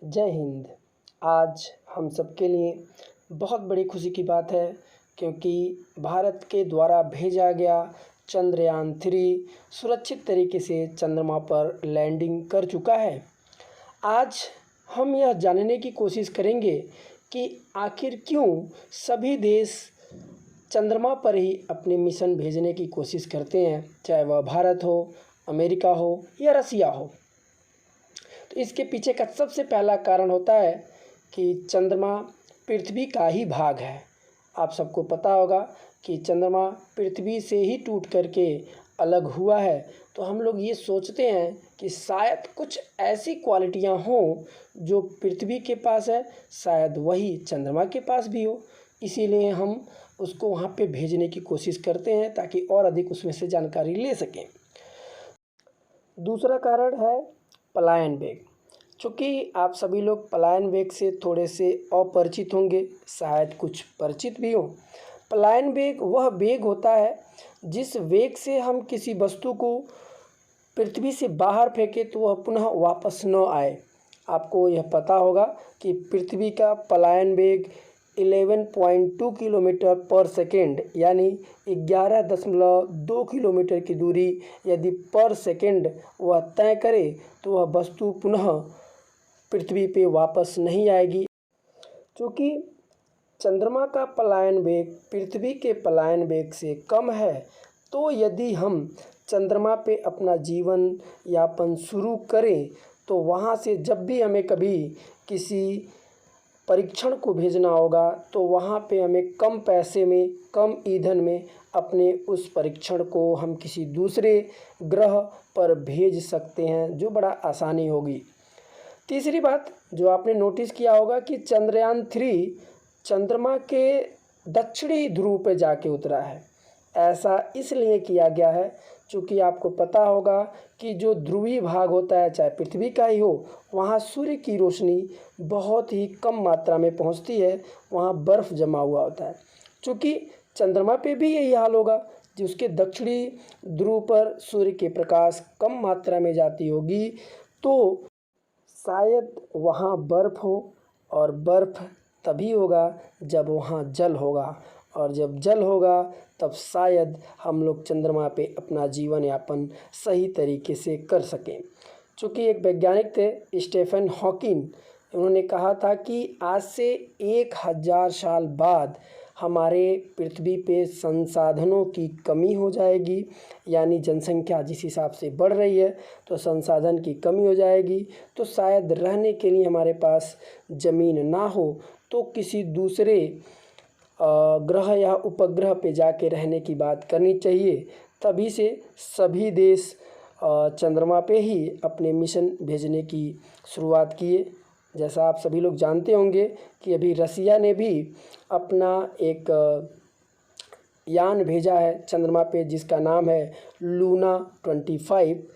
जय हिंद। आज हम सबके लिए बहुत बड़ी खुशी की बात है क्योंकि भारत के द्वारा भेजा गया चंद्रयान-3 सुरक्षित तरीके से चंद्रमा पर लैंडिंग कर चुका है। आज हम यह जानने की कोशिश करेंगे कि आखिर क्यों सभी देश चंद्रमा पर ही अपने मिशन भेजने की कोशिश करते हैं, चाहे वह भारत हो, अमेरिका हो या रसिया हो। तो इसके पीछे का सबसे पहला कारण होता है कि चंद्रमा पृथ्वी का ही भाग है। आप सबको पता होगा कि चंद्रमा पृथ्वी से ही टूट करके अलग हुआ है। तो हम लोग ये सोचते हैं कि शायद कुछ ऐसी क्वालिटियाँ हों जो पृथ्वी के पास है, शायद वही चंद्रमा के पास भी हो। इसीलिए हम उसको वहाँ पे भेजने की कोशिश करते हैं ताकि और अधिक उसमें से जानकारी ले सकें। दूसरा कारण है पलायन वेग। चूँकि आप सभी लोग पलायन वेग से थोड़े से अपरिचित होंगे, शायद कुछ परिचित भी हों। पलायन वेग वह वेग होता है जिस वेग से हम किसी वस्तु को पृथ्वी से बाहर फेंकें तो वह पुनः वापस न आए। आपको यह पता होगा कि पृथ्वी का पलायन वेग 11.2 किलोमीटर पर सेकेंड यानी 11.2 किलोमीटर की दूरी यदि पर सेकेंड वह तय करे तो वह वस्तु पुनः पृथ्वी पे वापस नहीं आएगी। क्योंकि चंद्रमा का पलायन वेग पृथ्वी के पलायन वेग से कम है, तो यदि हम चंद्रमा पे अपना जीवन यापन शुरू करें तो वहाँ से जब भी हमें कभी किसी परीक्षण को भेजना होगा तो वहाँ पे हमें कम पैसे में, कम ईंधन में अपने उस परीक्षण को हम किसी दूसरे ग्रह पर भेज सकते हैं, जो बड़ा आसानी होगी। तीसरी बात जो आपने नोटिस किया होगा कि चंद्रयान-3 चंद्रमा के दक्षिणी ध्रुव पे जाके उतरा है। ऐसा इसलिए किया गया है क्योंकि आपको पता होगा कि जो ध्रुवीय भाग होता है, चाहे पृथ्वी का ही हो, वहाँ सूर्य की रोशनी बहुत ही कम मात्रा में पहुँचती है, वहाँ बर्फ़ जमा हुआ होता है। चूँकि चंद्रमा पे भी यही हाल होगा, जिसके दक्षिणी ध्रुव पर सूर्य के प्रकाश कम मात्रा में जाती होगी, तो शायद वहाँ बर्फ़ हो, और बर्फ़ तभी होगा जब वहाँ जल होगा, और जब जल होगा तब शायद हम लोग चंद्रमा पे अपना जीवन यापन सही तरीके से कर सकें। चूँकि एक वैज्ञानिक थे स्टीफन हॉकिंग, उन्होंने कहा था कि आज से 1000 साल बाद हमारे पृथ्वी पे संसाधनों की कमी हो जाएगी, यानी जनसंख्या जिस हिसाब से बढ़ रही है तो संसाधन की कमी हो जाएगी, तो शायद रहने के लिए हमारे पास ज़मीन ना हो, तो किसी दूसरे ग्रह या उपग्रह पे जाके रहने की बात करनी चाहिए। तभी से सभी देश चंद्रमा पे ही अपने मिशन भेजने की शुरुआत किए। जैसा आप सभी लोग जानते होंगे कि अभी रसिया ने भी अपना एक यान भेजा है चंद्रमा पे, जिसका नाम है लूना 25।